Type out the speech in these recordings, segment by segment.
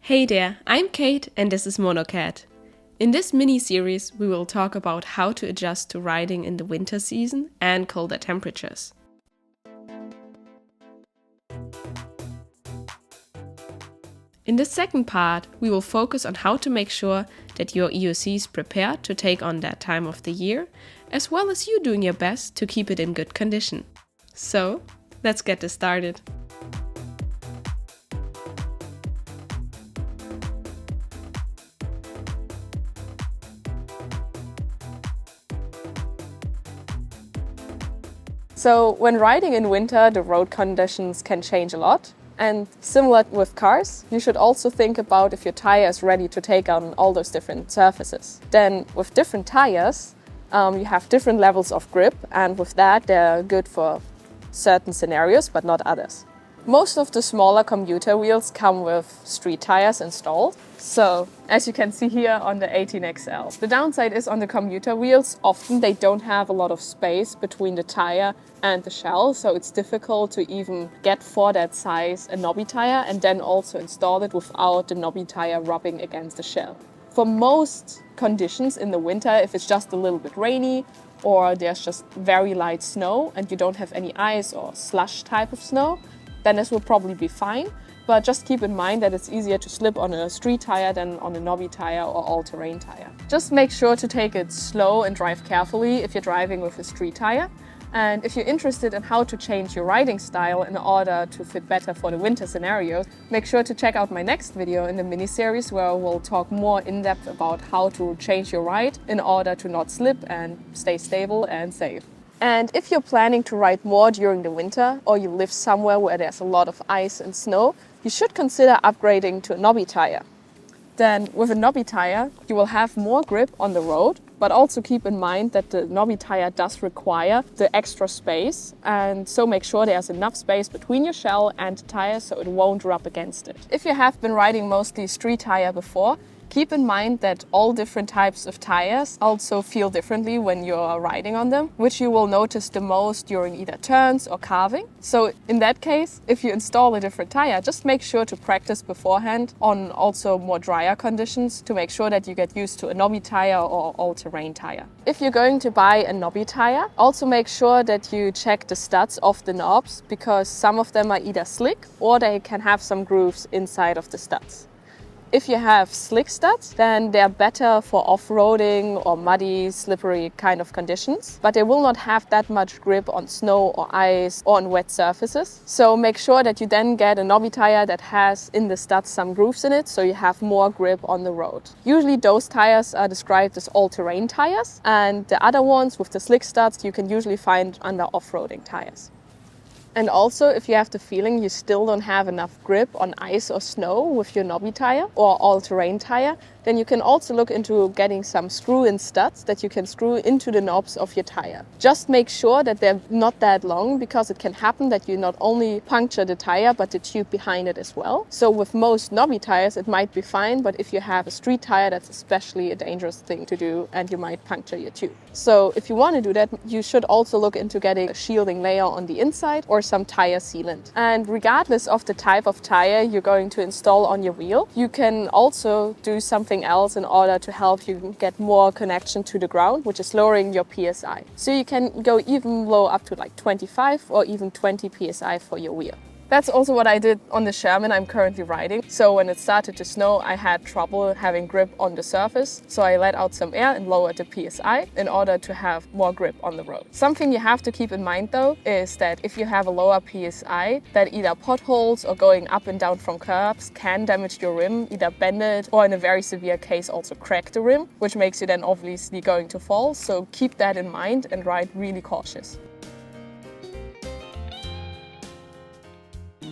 Hey there, I'm Kate and this is MONOCAT. In this mini-series we will talk about how to adjust to riding in the winter season and colder temperatures. In the second part we will focus on how to make sure that your EUC is prepared to take on that time of the year, as well as you doing your best to keep it in good condition. So, let's get this started. So when riding in winter, the road conditions can change a lot. And similar with cars, you should also think about if your tire is ready to take on all those different surfaces. Then with different tires, you have different levels of grip, and with that they're good for certain scenarios but not others. Most of the smaller commuter wheels come with street tires installed. So, as you can see here on the 18XL. The downside is on the commuter wheels, often they don't have a lot of space between the tire and the shell, so it's difficult to even get for that size a knobby tire and then also install it without the knobby tire rubbing against the shell. For most conditions in the winter, if it's just a little bit rainy or there's just very light snow and you don't have any ice or slush type of snow, then this will probably be fine. But just keep in mind that it's easier to slip on a street tire than on a knobby tire or all-terrain tire. Just make sure to take it slow and drive carefully if you're driving with a street tire. And if you're interested in how to change your riding style in order to fit better for the winter scenarios, make sure to check out my next video in the mini-series where we'll talk more in depth about how to change your ride in order to not slip and stay stable and safe. And if you're planning to ride more during the winter or you live somewhere where there's a lot of ice and snow, you should consider upgrading to a knobby tire. Then with a knobby tire, you will have more grip on the road, but also keep in mind that the knobby tire does require the extra space, and so make sure there's enough space between your shell and the tire so it won't rub against it. If you have been riding mostly street tire before, keep in mind that all different types of tires also feel differently when you're riding on them, which you will notice the most during either turns or carving. So in that case, if you install a different tire, just make sure to practice beforehand on also more drier conditions to make sure that you get used to a knobby tire or all-terrain tire. If you're going to buy a knobby tire, also make sure that you check the studs of the knobs, because some of them are either slick or they can have some grooves inside of the studs. If you have slick studs, then they're better for off-roading or muddy, slippery kind of conditions, but they will not have that much grip on snow or ice or on wet surfaces. So make sure that you then get a knobby tire that has in the studs some grooves in it, so you have more grip on the road. Usually those tires are described as all-terrain tires, and the other ones with the slick studs you can usually find under off-roading tires. And also, if you have the feeling you still don't have enough grip on ice or snow with your knobby tire or all-terrain tire, then you can also look into getting some screw-in studs that you can screw into the knobs of your tire. Just make sure that they're not that long, because it can happen that you not only puncture the tire but the tube behind it as well. So with most knobby tires it might be fine, but if you have a street tire, that's especially a dangerous thing to do and you might puncture your tube. So if you want to do that, you should also look into getting a shielding layer on the inside or some tire sealant. And regardless of the type of tire you're going to install on your wheel, you can also do something else in order to help you get more connection to the ground, which is lowering your PSI. So you can go even low, up to like 25 or even 20 PSI for your wheel. That's also what I did on the Sherman I'm currently riding. So when it started to snow, I had trouble having grip on the surface. So I let out some air and lowered the PSI in order to have more grip on the road. Something you have to keep in mind though is that if you have a lower PSI, that either potholes or going up and down from curbs can damage your rim, either bend it or in a very severe case also crack the rim, which makes you then obviously going to fall. So keep that in mind and ride really cautious.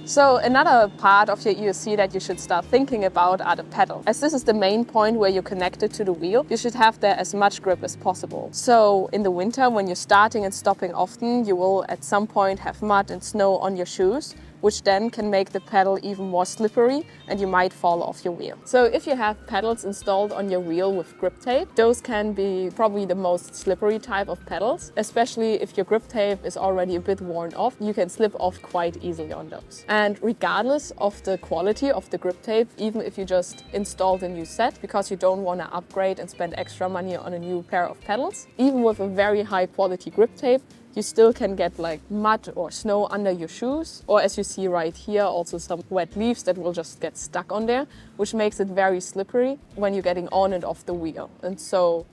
So another part of your EUC that you should start thinking about are the pedal. As this is the main point where you're connected to the wheel, you should have there as much grip as possible. So in the winter, when you're starting and stopping often, you will at some point have mud and snow on your shoes. which then can make the pedal even more slippery and you might fall off your wheel. So if you have pedals installed on your wheel with grip tape, those can be probably the most slippery type of pedals, especially if your grip tape is already a bit worn off. You can slip off quite easily on those. And regardless of the quality of the grip tape, even if you just installed a new set because you don't want to upgrade and spend extra money on a new pair of pedals, even with a very high quality grip tape, you still can get like mud or snow under your shoes, or as you see right here, also some wet leaves that will just get stuck on there, which makes it very slippery when you're getting on and off the wheel. And so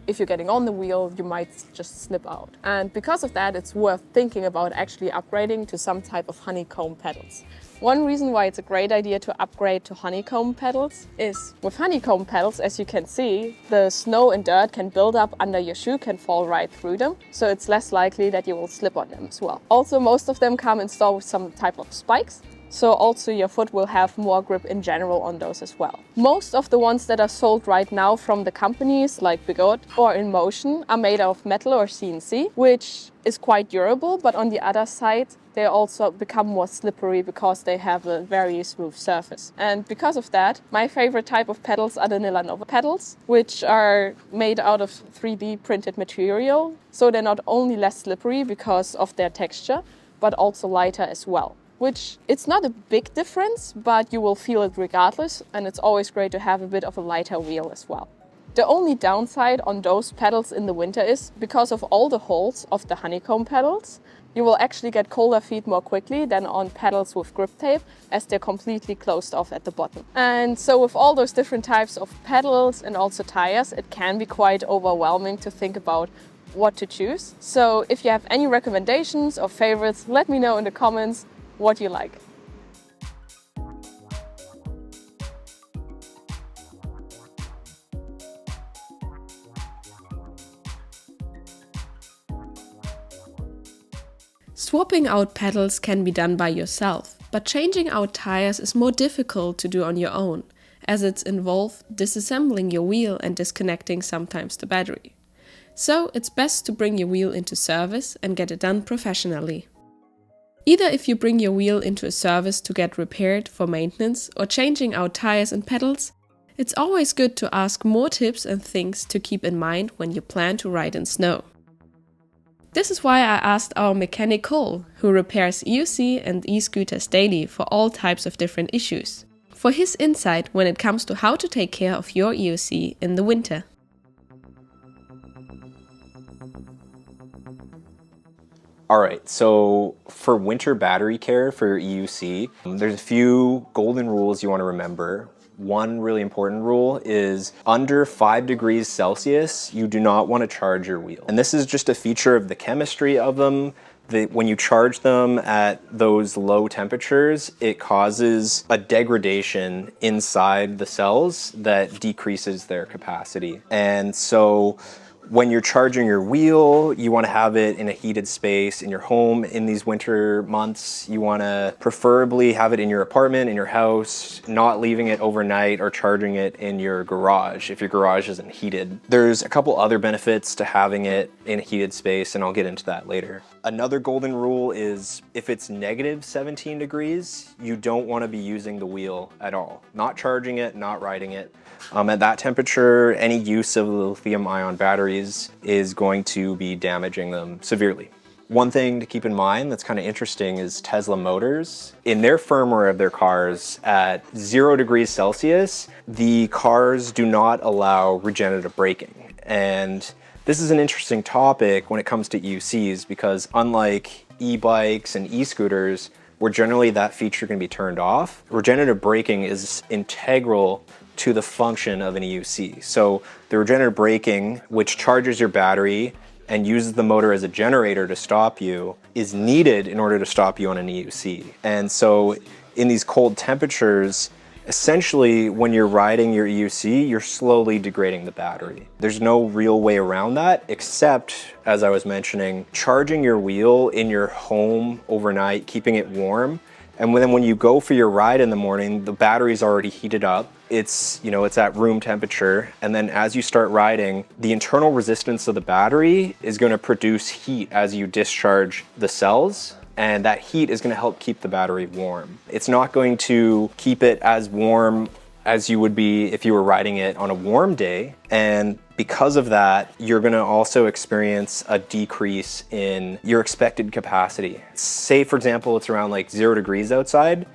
if you're getting on the wheel, you might just slip out. And because of that, it's worth thinking about actually upgrading to some type of honeycomb pedals. One reason why it's a great idea to upgrade to honeycomb pedals is with honeycomb pedals, as you can see, the snow and dirt can build up under your shoe, can fall right through them. So it's less likely that you will slip on them as well. Also, most of them come installed with some type of spikes. So also your foot will have more grip in general on those as well. Most of the ones that are sold right now from the companies like Bigot or In Motion are made of metal or CNC, which is quite durable, but on the other side, they also become more slippery because they have a very smooth surface. And because of that, my favorite type of pedals are the Nillanova pedals, which are made out of 3D printed material. So they're not only less slippery because of their texture, but also lighter as well. Which it's not a big difference, but you will feel it regardless, and it's always great to have a bit of a lighter wheel as well. The only downside on those pedals in the winter is because of all the holes of the honeycomb pedals, you will actually get colder feet more quickly than on pedals with grip tape, as they're completely closed off at the bottom. And so with all those different types of pedals and also tires, it can be quite overwhelming to think about what to choose. So if you have any recommendations or favorites, let me know in the comments what you like. Swapping out pedals can be done by yourself, but changing out tires is more difficult to do on your own, as it's involved disassembling your wheel and disconnecting sometimes the battery. So it's best to bring your wheel into service and get it done professionally. Either if you bring your wheel into a service to get repaired for maintenance or changing out tires and pedals, it's always good to ask more tips and things to keep in mind when you plan to ride in snow. This is why I asked our mechanic Cole, who repairs EUC and e-scooters daily for all types of different issues, for his insight when it comes to how to take care of your EUC in the winter. Alright, so for winter battery care for your EUC, there's a few golden rules you want to remember. One really important rule is under 5 degrees Celsius, you do not want to charge your wheel. And this is just a feature of the chemistry of them. When you charge them at those low temperatures, it causes a degradation inside the cells that decreases their capacity. And so when you're charging your wheel, you want to have it in a heated space in your home. In these winter months, you want to preferably have it in your apartment, in your house, not leaving it overnight or charging it in your garage if your garage isn't heated. There's a couple other benefits to having it in a heated space, and I'll get into that later. Another golden rule is if it's negative 17 degrees, you don't want to be using the wheel at all. Not charging it, not riding it. At that temperature, any use of lithium-ion batteries is going to be damaging them severely. One thing to keep in mind that's kind of interesting is Tesla Motors. In their firmware of their cars at 0 degrees Celsius, the cars do not allow regenerative braking. And this is an interesting topic when it comes to EUCs because unlike e-bikes and e-scooters, where generally that feature can be turned off, regenerative braking is integral to the function of an EUC. So the regenerative braking, which charges your battery and uses the motor as a generator to stop you, is needed in order to stop you on an EUC. And so in these cold temperatures, essentially when you're riding your EUC, you're slowly degrading the battery. There's no real way around that except, as I was mentioning, charging your wheel in your home overnight, keeping it warm. And then when you go for your ride in the morning, the battery's already heated up. It's at room temperature. And then as you start riding, the internal resistance of the battery is going to produce heat as you discharge the cells. and that heat is going to help keep the battery warm. It's not going to keep it as warm as you would be if you were riding it on a warm day, and because of that, you're going to also experience a decrease in your expected capacity. Say, for example, it's around like 0 degrees outside,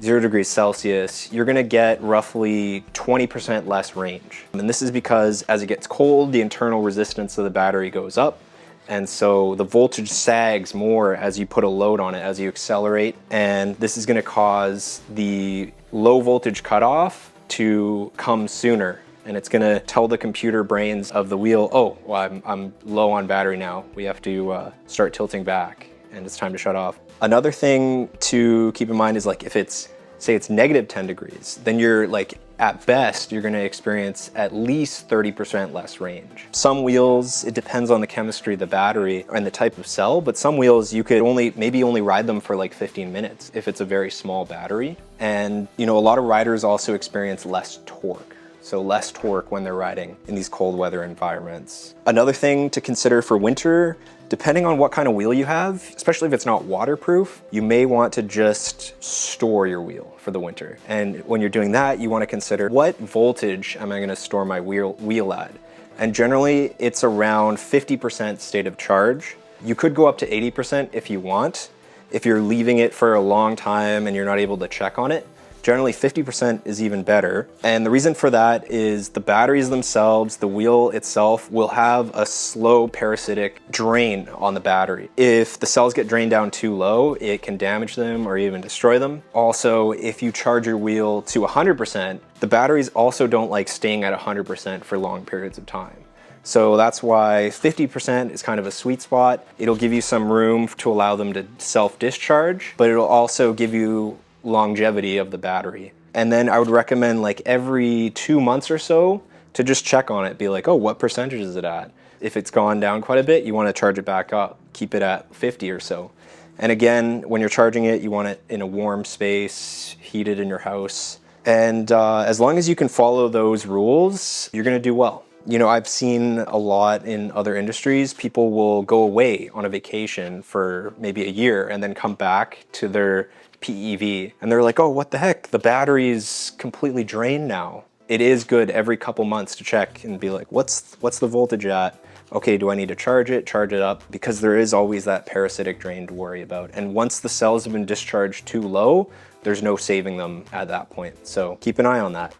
0 degrees Celsius, you're going to get roughly 20% less range. And this is because as it gets cold, the internal resistance of the battery goes up, and so the voltage sags more as you put a load on it, as you accelerate, and this is going to cause the low voltage cutoff to come sooner, and it's going to tell the computer brains of the wheel, oh, well, I'm low on battery now, we have to start tilting back and it's time to shut off. Another thing to keep in mind is, like, if it's, say it's negative 10 degrees, then you're like, at best, you're going to experience at least 30% less range. Some wheels, it depends on the chemistry of the battery and the type of cell, but some wheels you could maybe only ride them for like 15 minutes if it's a very small battery. And you know, a lot of riders also experience less torque. So less torque when they're riding in these cold weather environments. Another thing to consider for winter, depending on what kind of wheel you have, especially if it's not waterproof, you may want to just store your wheel for the winter. And when you're doing that, you want to consider, what voltage am I going to store my wheel at? And generally it's around 50% state of charge. You could go up to 80% if you want, if you're leaving it for a long time and you're not able to check on it. Generally 50% is even better. And the reason for that is the batteries themselves, the wheel itself, will have a slow parasitic drain on the battery. If the cells get drained down too low, it can damage them or even destroy them. Also, if you charge your wheel to 100%, the batteries also don't like staying at 100% for long periods of time. So that's why 50% is kind of a sweet spot. It'll give you some room to allow them to self-discharge, but it'll also give you longevity of the battery. And then I would recommend, like, every 2 months or so to just check on it, be like, oh, what percentage is it at? If it's gone down quite a bit, you want to charge it back up, keep it at 50 or so. And again, when you're charging it, you want it in a warm space, heated in your house. And as long as you can follow those rules, you're going to do well. You know, I've seen a lot in other industries, people will go away on a vacation for maybe a year and then come back to their PEV and they're like, oh, what the heck? The battery's completely drained now. It is good every couple months to check and be like, what's the voltage at? Okay, do I need to charge it up? Because there is always that parasitic drain to worry about. And once the cells have been discharged too low, there's no saving them at that point. So keep an eye on that.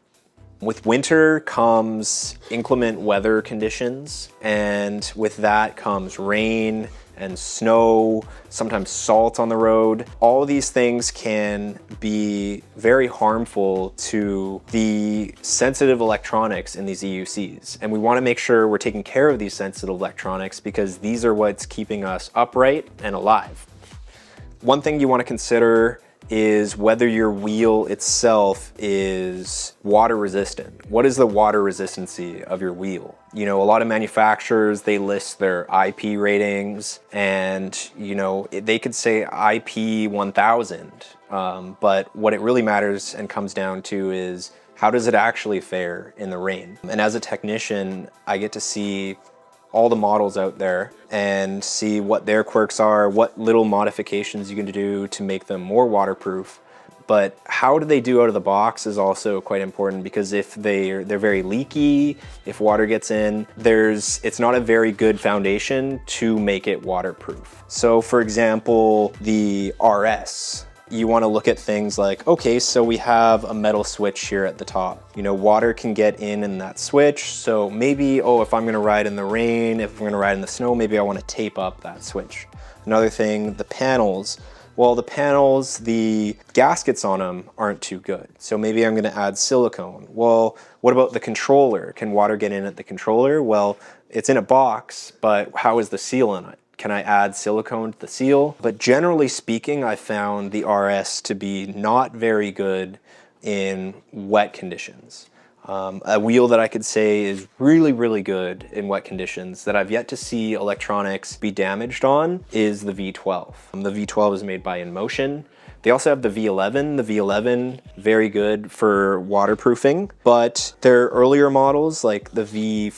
With winter comes inclement weather conditions, and with that comes rain and snow, sometimes salt on the road. All these things can be very harmful to the sensitive electronics in these EUCs. And we want to make sure we're taking care of these sensitive electronics because these are what's keeping us upright and alive. One thing you want to consider is whether your wheel itself is water resistant. What is the water resistancy of your wheel? You know, a lot of manufacturers, they list their IP ratings and, you know, they could say IP 1000, but what it really matters and comes down to is how does it actually fare in the rain? And as a technician, I get to see all the models out there and see what their quirks are, what little modifications you can do to make them more waterproof. But how do they do out of the box is also quite important, because if they're very leaky, if water gets in, it's not a very good foundation to make it waterproof. So for example, the RS, you want to look at things like, okay, so we have a metal switch here at the top. You know, water can get in that switch. So maybe, oh, if I'm going to ride in the rain, if I'm going to ride in the snow, maybe I want to tape up that switch. Another thing, the panels. Well, the panels, the gaskets on them aren't too good. So maybe I'm going to add silicone. Well, what about the controller? Can water get in at the controller? Well, it's in a box, but how is the seal on it? Can I add silicone to the seal? But generally speaking, I found the RS to be not very good in wet conditions. A wheel that I could say is really, really good in wet conditions that I've yet to see electronics be damaged on is the V12. The V12 is made by InMotion. They also have the V11. The V11, very good for waterproofing, but their earlier models like the V5,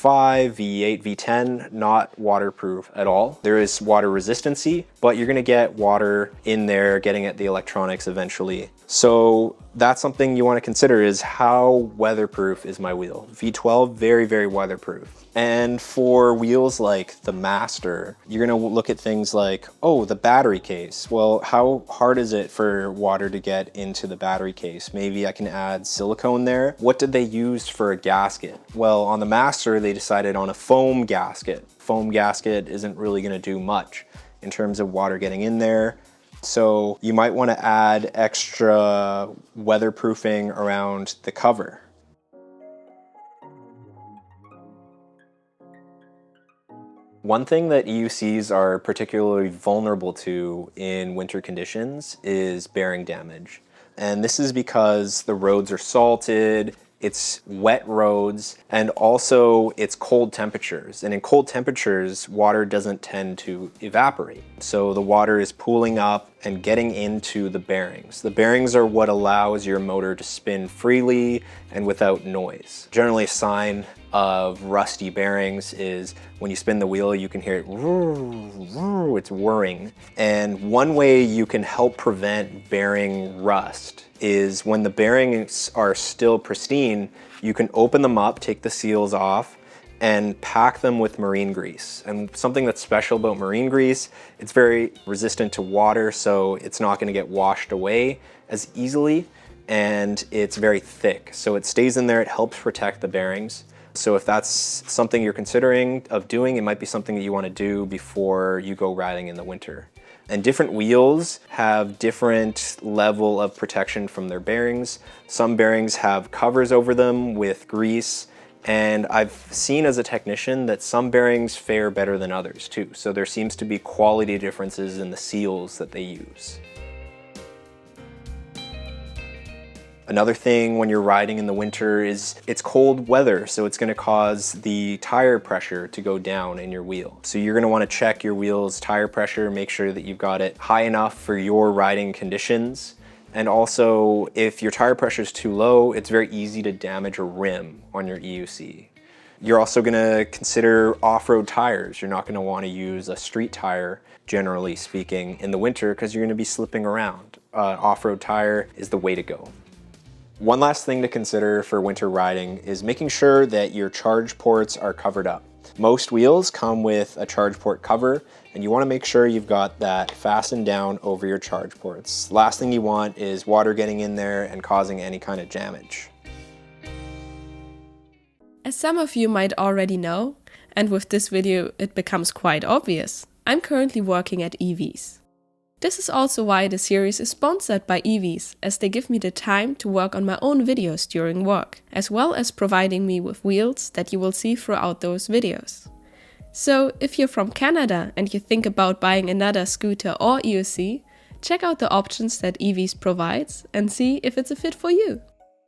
V8, V10, not waterproof at all. There is water resistancy, but you're gonna get water in there getting at the electronics eventually. So that's something you want to consider, is how weatherproof is my wheel. V12, very, very weatherproof. And for wheels like the Master, you're gonna look at things like, oh, the battery case. Well, how hard is it for water to get into the battery case? Maybe I can add silicone there. What did they use for a gasket? Well, on the Master, they decided on a foam gasket. Foam gasket isn't really gonna do much in terms of water getting in there. So you might want to add extra weatherproofing around the cover. One thing that EUCs are particularly vulnerable to in winter conditions is bearing damage. And this is because the roads are salted, it's wet roads, and also it's cold temperatures. And in cold temperatures, water doesn't tend to evaporate. So the water is pooling up and getting into the bearings. The bearings are what allows your motor to spin freely and without noise. Generally, a sign of rusty bearings is when you spin the wheel, you can hear it, it's whirring. And one way you can help prevent bearing rust is when the bearings are still pristine, you can open them up, take the seals off, and pack them with marine grease. And something that's special about marine grease, it's very resistant to water, so it's not going to get washed away as easily, and it's very thick. So it stays in there, it helps protect the bearings. So if that's something you're considering of doing, it might be something that you want to do before you go riding in the winter. And different wheels have different level of protection from their bearings. Some bearings have covers over them with grease, and I've seen as a technician that some bearings fare better than others too. So there seems to be quality differences in the seals that they use. Another thing when you're riding in the winter is it's cold weather, so it's going to cause the tire pressure to go down in your wheel. So you're going to want to check your wheel's tire pressure, make sure that you've got it high enough for your riding conditions. And also, if your tire pressure is too low, it's very easy to damage a rim on your EUC. You're also going to consider off-road tires. You're not going to want to use a street tire, generally speaking, in the winter because you're going to be slipping around. Off-road tire is the way to go. One last thing to consider for winter riding is making sure that your charge ports are covered up. Most wheels come with a charge port cover, and you want to make sure you've got that fastened down over your charge ports. Last thing you want is water getting in there and causing any kind of damage. As some of you might already know, and with this video it becomes quite obvious, I'm currently working at Eevees. This is also why the series is sponsored by Eevees, as they give me the time to work on my own videos during work, as well as providing me with wheels that you will see throughout those videos. So if you're from Canada and you think about buying another scooter or EUC, check out the options that Eevees provides and see if it's a fit for you.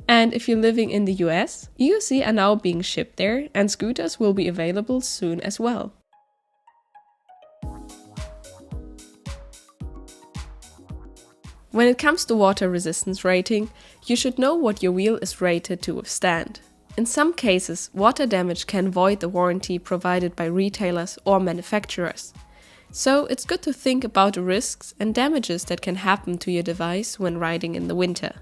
And if you're living in the US, EUC are now being shipped there and scooters will be available soon as well. When it comes to water resistance rating, you should know what your wheel is rated to withstand. In some cases, water damage can void the warranty provided by retailers or manufacturers. So it's good to think about the risks and damages that can happen to your device when riding in the winter.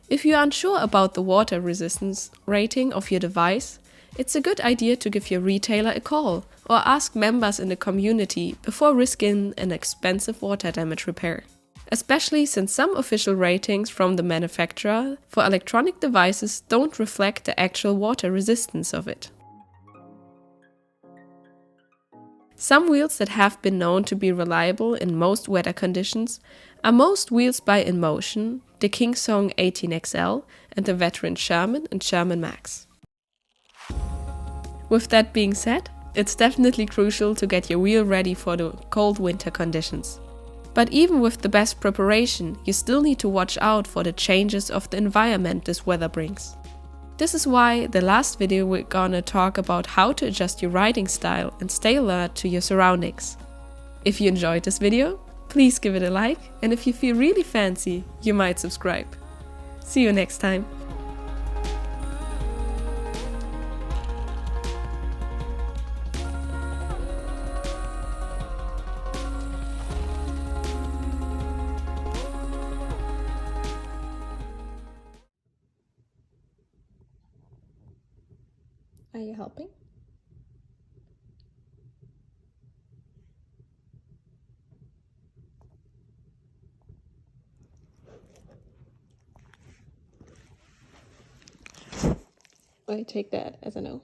If you're unsure about the water resistance rating of your device, it's a good idea to give your retailer a call or ask members in the community before risking an expensive water damage repair. Especially since some official ratings from the manufacturer for electronic devices don't reflect the actual water resistance of it. Some wheels that have been known to be reliable in most weather conditions are most wheels by InMotion, the Kingsong 18XL and the veteran Sherman and Sherman Max. With that being said, it's definitely crucial to get your wheel ready for the cold winter conditions. But even with the best preparation, you still need to watch out for the changes of the environment this weather brings. This is why the last video we're gonna talk about how to adjust your riding style and stay alert to your surroundings. If you enjoyed this video, please give it a like, and if you feel really fancy, you might subscribe. See you next time. Are you helping? I take that as a no.